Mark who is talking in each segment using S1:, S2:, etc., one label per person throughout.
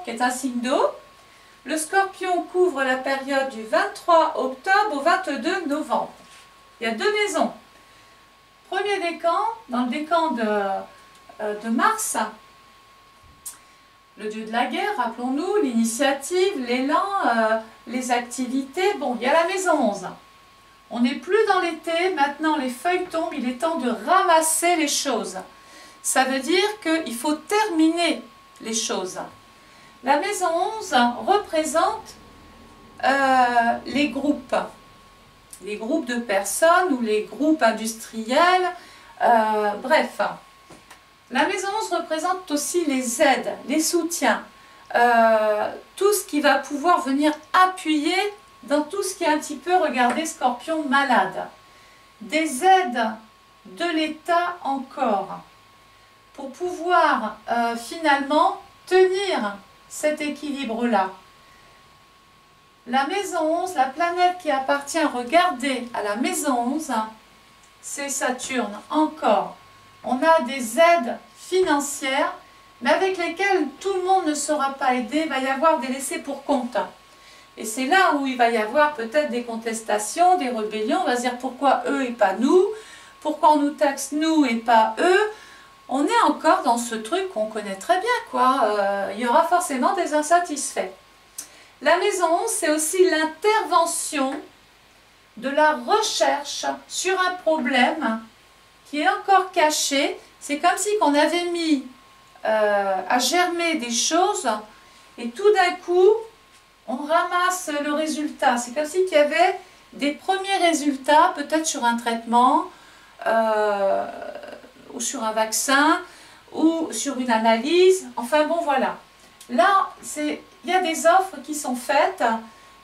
S1: qui est un signe d'eau. Le Scorpion couvre la période du 23 octobre au 22 novembre. Il y a deux maisons. Premier décan, dans le décan de Mars, le dieu de la guerre, rappelons-nous, l'initiative, l'élan, les activités. Bon, il y a la maison 11. On n'est plus dans l'été, maintenant les feuilles tombent, il est temps de ramasser les choses. Ça veut dire qu'il faut terminer les choses. La maison 11 représente les groupes de personnes ou les groupes industriels, bref. La maison 11 représente aussi les aides, les soutiens, tout ce qui va pouvoir venir appuyer dans tout ce qui est un petit peu, regardez, Scorpion malade. Des aides de l'État encore, pour pouvoir finalement tenir cet équilibre-là. La maison 11, la planète qui appartient, regardez, à la maison 11, c'est Saturne, encore. On a des aides financières, mais avec lesquelles tout le monde ne sera pas aidé, il va y avoir des laissés pour compte. Et c'est là où il va y avoir peut-être des contestations, des rébellions, on va se dire pourquoi eux et pas nous, pourquoi on nous taxe nous et pas eux. On est encore dans ce truc qu'on connaît très bien, quoi. Il y aura forcément des insatisfaits. La maison 11, c'est aussi l'intervention de la recherche sur un problème qui est encore caché. C'est comme si on avait mis à germer des choses et tout d'un coup, on ramasse le résultat. C'est comme si il y avait des premiers résultats, peut-être sur un traitement, ou sur un vaccin, ou sur une analyse. Enfin bon, voilà. Là, il y a des offres qui sont faites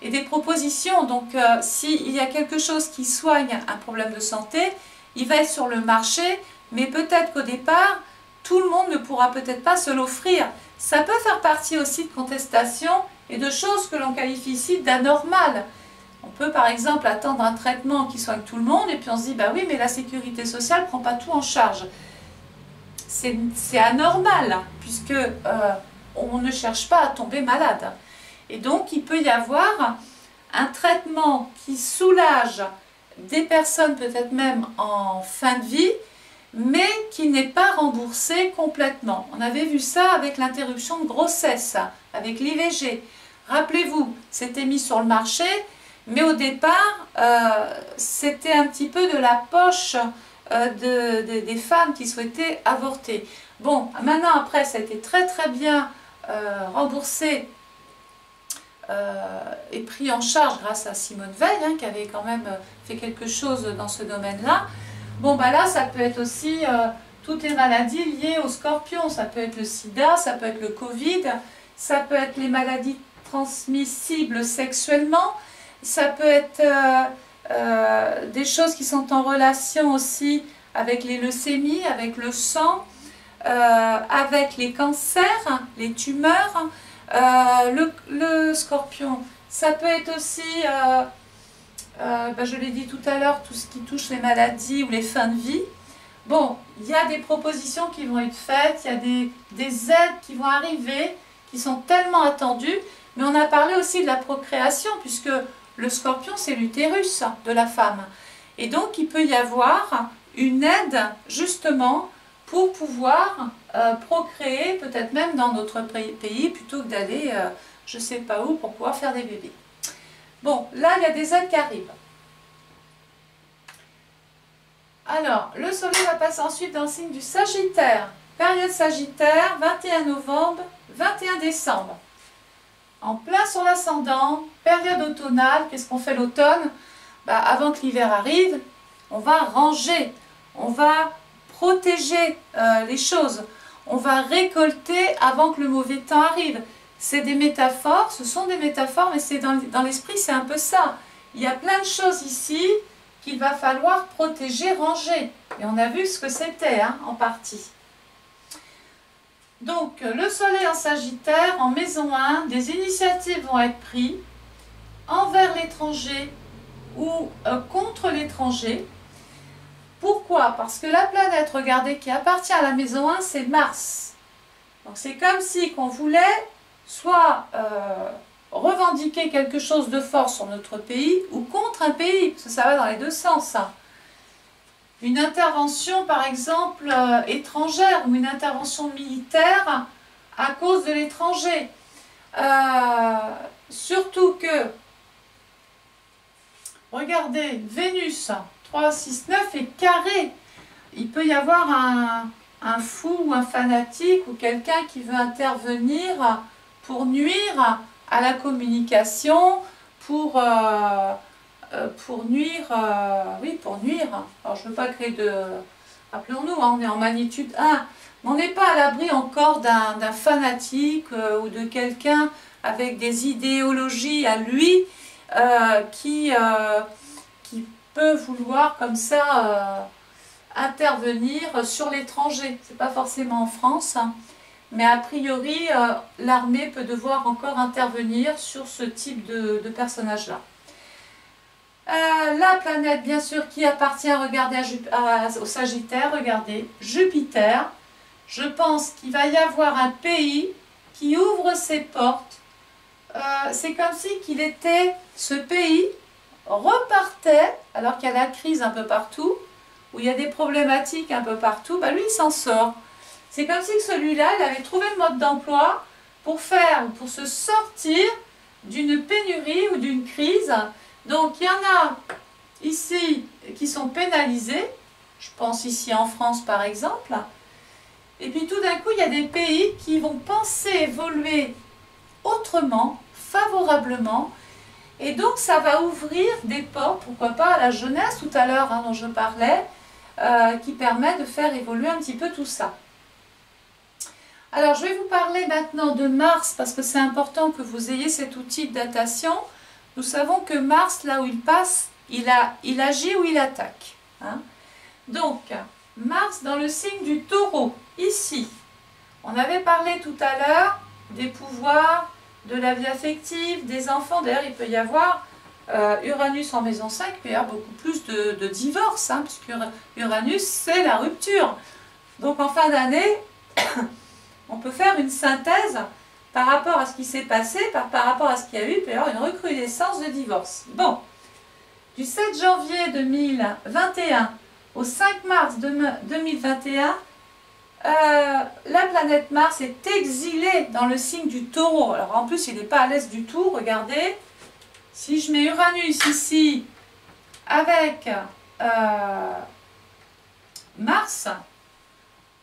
S1: et des propositions. Donc, s'il y a quelque chose qui soigne un problème de santé, il va être sur le marché, mais peut-être qu'au départ, tout le monde ne pourra peut-être pas se l'offrir. Ça peut faire partie aussi de contestations et de choses que l'on qualifie ici d'anormales. On peut par exemple attendre un traitement qui soigne tout le monde et puis on se dit, bah oui, mais la sécurité sociale ne prend pas tout en charge. C'est anormal, puisque on ne cherche pas à tomber malade. Et donc, il peut y avoir un traitement qui soulage des personnes, peut-être même en fin de vie, mais qui n'est pas remboursé complètement. On avait vu ça avec l'interruption de grossesse, avec l'IVG. Rappelez-vous, c'était mis sur le marché, mais au départ, c'était un petit peu de la poche des femmes qui souhaitaient avorter. Bon, maintenant, après, ça a été très très bien remboursé et pris en charge grâce à Simone Veil, hein, qui avait quand même fait quelque chose dans ce domaine-là. Bon, bah là, ça peut être aussi toutes les maladies liées au Scorpion. Ça peut être le sida, ça peut être le Covid, ça peut être les maladies transmissibles sexuellement, ça peut être des choses qui sont en relation aussi avec les leucémies, avec le sang, avec les cancers, les tumeurs. Le Scorpion, ça peut être aussi, je l'ai dit tout à l'heure, tout ce qui touche les maladies ou les fins de vie. Bon, il y a des propositions qui vont être faites, il y a des aides qui vont arriver, qui sont tellement attendues, mais on a parlé aussi de la procréation, puisque le Scorpion, c'est l'utérus de la femme. Et donc, il peut y avoir une aide, justement, pour pouvoir procréer, peut-être même dans notre pays, plutôt que d'aller je ne sais pas où pour pouvoir faire des bébés. Bon, là, il y a des aides qui arrivent. Alors, le soleil va passer ensuite dans le signe du Sagittaire. Période Sagittaire, 21 novembre, 21 décembre. En plein sur l'ascendant, période automnale. Qu'est-ce qu'on fait l'automne? Avant que l'hiver arrive, on va ranger, on va protéger les choses, on va récolter avant que le mauvais temps arrive. C'est des métaphores, ce sont des métaphores, mais c'est dans l'esprit, c'est un peu ça. Il y a plein de choses ici qu'il va falloir protéger, ranger. Et on a vu ce que c'était, hein, en partie. Donc, le soleil en Sagittaire, en maison 1, des initiatives vont être prises envers l'étranger ou contre l'étranger. Pourquoi? Parce que la planète, regardez, qui appartient à la maison 1, c'est Mars. Donc c'est comme si qu'on voulait soit revendiquer quelque chose de fort sur notre pays ou contre un pays, parce que ça va dans les deux sens, ça. Une intervention, par exemple, étrangère ou une intervention militaire à cause de l'étranger. Surtout que, regardez, Vénus, 3, 6, 9 est carré. Il peut y avoir un fou ou un fanatique ou quelqu'un qui veut intervenir pour nuire à la communication, pour nuire, oui, pour nuire. Alors, je ne veux pas créer de... Rappelons-nous, hein, on est en magnitude 1, mais on n'est pas à l'abri encore d'un fanatique ou de quelqu'un avec des idéologies à lui qui peut vouloir comme ça intervenir sur l'étranger. C'est pas forcément en France, hein, mais a priori, l'armée peut devoir encore intervenir sur ce type de personnage-là. La planète, bien sûr, qui appartient, regardez, au Sagittaire, regardez, Jupiter. Je pense qu'il va y avoir un pays qui ouvre ses portes. C'est comme si ce pays repartait, alors qu'il y a la crise un peu partout, où il y a des problématiques un peu partout, bah lui, il s'en sort. C'est comme si celui-là, il avait trouvé le mode d'emploi pour se sortir d'une pénurie ou d'une crise. Donc, il y en a ici qui sont pénalisés, je pense ici en France par exemple, et puis tout d'un coup, il y a des pays qui vont penser évoluer autrement, favorablement, et donc ça va ouvrir des portes, pourquoi pas à la jeunesse tout à l'heure, hein, dont je parlais, qui permet de faire évoluer un petit peu tout ça. Alors, je vais vous parler maintenant de Mars, parce que c'est important que vous ayez cet outil de datation. Nous savons que Mars, là où il passe, il agit ou il attaque. Hein. Donc, Mars dans le signe du Taureau, ici. On avait parlé tout à l'heure des pouvoirs, de la vie affective, des enfants. D'ailleurs, il peut y avoir Uranus en maison 5, il peut y avoir beaucoup plus de divorces, hein, puisque Uranus, c'est la rupture. Donc, en fin d'année, on peut faire une synthèse par rapport à ce qui s'est passé, par rapport à ce qu'il y a eu, il peut y avoir une recrudescence de divorce. Bon, du 7 janvier 2021 au 5 mars 2021, la planète Mars est exilée dans le signe du Taureau. Alors en plus, il n'est pas à l'aise du tout, regardez. Si je mets Uranus ici avec Mars,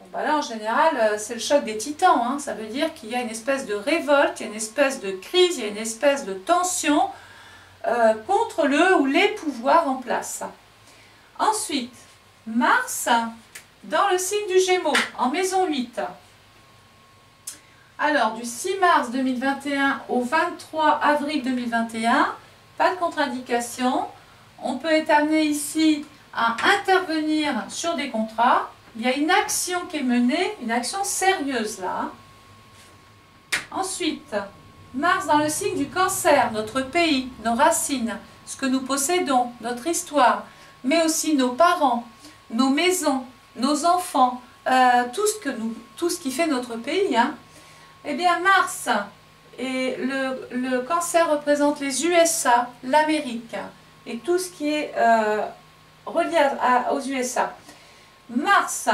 S1: bon, bah là en général c'est le choc des titans, hein. Ça veut dire qu'il y a une espèce de révolte, il y a une espèce de crise, il y a une espèce de tension contre le ou les pouvoirs en place. Ensuite, Mars dans le signe du Gémeaux, en maison 8. Alors, du 6 mars 2021 au 23 avril 2021, pas de contre-indication. On peut être amené ici à intervenir sur des contrats. Il y a une action qui est menée, une action sérieuse là. Ensuite, Mars dans le signe du Cancer, notre pays, nos racines, ce que nous possédons, notre histoire, mais aussi nos parents, nos maisons, nos enfants, tout ce qui fait notre pays. Hein. Eh bien, Mars et le Cancer représente les USA, l'Amérique et tout ce qui est relié aux USA. Mars,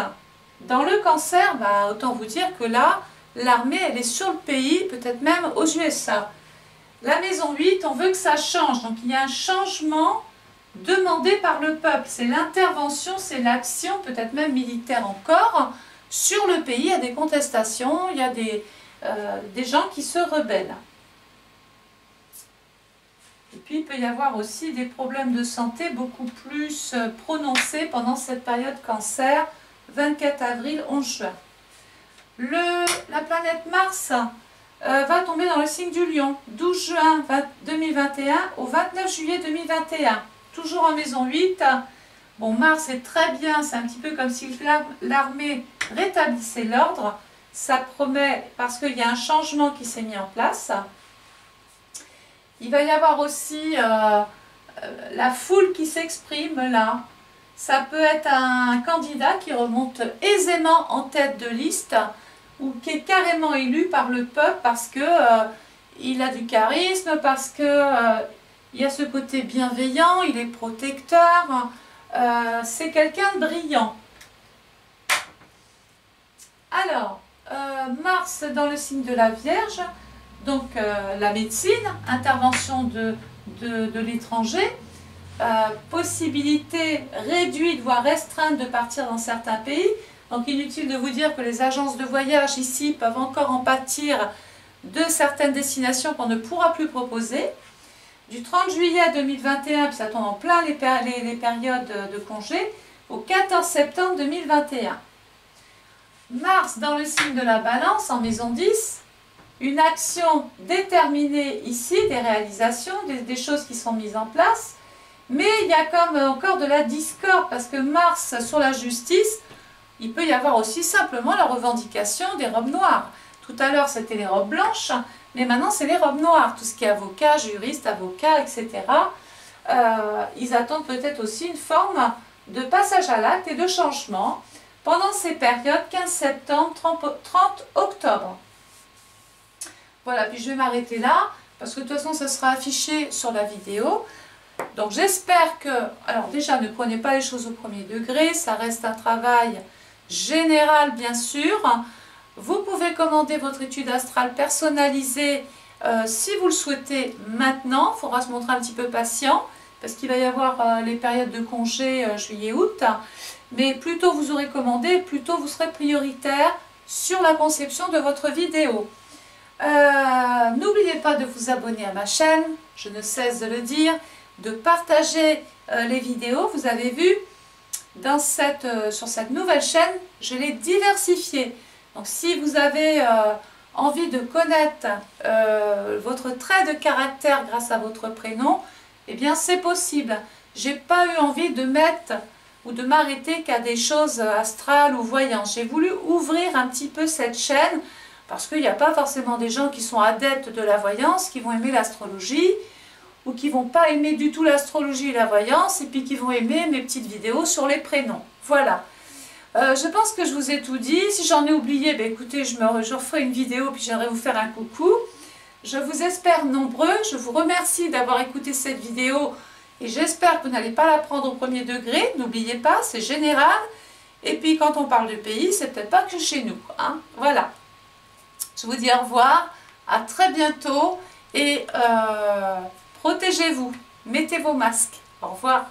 S1: dans le Cancer, bah, autant vous dire que là, l'armée, elle est sur le pays, peut-être même aux USA. La maison 8, on veut que ça change. Donc, il y a un changement demandé par le peuple. C'est l'intervention, c'est l'action, peut-être même militaire encore, sur le pays. Il y a des contestations, il y a des gens qui se rebellent. Et puis, il peut y avoir aussi des problèmes de santé beaucoup plus prononcés pendant cette période Cancer, 24 avril, 11 juin. La planète Mars va tomber dans le signe du Lion, 12 juin 2021 au 29 juillet 2021. Toujours en maison 8. Bon, Mars est très bien, c'est un petit peu comme si l'armée rétablissait l'ordre. Ça promet, parce qu'il y a un changement qui s'est mis en place. Il va y avoir aussi la foule qui s'exprime là. Ça peut être un candidat qui remonte aisément en tête de liste ou qui est carrément élu par le peuple parce que il a du charisme, parce que il y a ce côté bienveillant, il est protecteur, c'est quelqu'un de brillant. Alors, Mars dans le signe de la Vierge, donc la médecine, intervention de l'étranger, possibilité réduite, voire restreinte de partir dans certains pays. Donc inutile de vous dire que les agences de voyage ici peuvent encore en pâtir de certaines destinations qu'on ne pourra plus proposer. Du 30 juillet 2021, puis ça tombe en plein les périodes de congé, au 14 septembre 2021. Mars dans le signe de la Balance, en maison 10, une action déterminée ici, des réalisations, des choses qui sont mises en place, mais il y a comme encore de la discorde, parce que Mars sur la justice, il peut y avoir aussi simplement la revendication des robes noires. Tout à l'heure c'était les robes blanches, mais maintenant c'est les robes noires, tout ce qui est avocat, juriste, avocat, etc. Ils attendent peut-être aussi une forme de passage à l'acte et de changement pendant ces périodes 15 septembre, 30 octobre. Voilà, puis je vais m'arrêter là, parce que de toute façon ça sera affiché sur la vidéo. Donc j'espère que, alors déjà ne prenez pas les choses au premier degré, ça reste un travail général bien sûr. Vous pouvez commander votre étude astrale personnalisée si vous le souhaitez maintenant. Il faudra se montrer un petit peu patient parce qu'il va y avoir les périodes de congé juillet-août. Mais plus tôt vous aurez commandé, plus tôt vous serez prioritaire sur la conception de votre vidéo. N'oubliez pas de vous abonner à ma chaîne, je ne cesse de le dire, de partager les vidéos. Vous avez vu, sur cette nouvelle chaîne, je l'ai diversifiée. Donc si vous avez envie de connaître votre trait de caractère grâce à votre prénom, eh bien c'est possible. J'ai pas eu envie de mettre ou de m'arrêter qu'à des choses astrales ou voyantes. J'ai voulu ouvrir un petit peu cette chaîne parce qu'il n'y a pas forcément des gens qui sont adeptes de la voyance, qui vont aimer l'astrologie, ou qui ne vont pas aimer du tout l'astrologie et la voyance, et puis qui vont aimer mes petites vidéos sur les prénoms. Voilà. Je pense que je vous ai tout dit. Si j'en ai oublié, ben écoutez, je referai une vidéo, puis j'aimerais vous faire un coucou. Je vous espère nombreux. Je vous remercie d'avoir écouté cette vidéo, et j'espère que vous n'allez pas la prendre au premier degré. N'oubliez pas, c'est général. Et puis quand on parle de pays, c'est peut-être pas que chez nous. Hein. Voilà. Je vous dis au revoir, à très bientôt, et protégez-vous, mettez vos masques. Au revoir.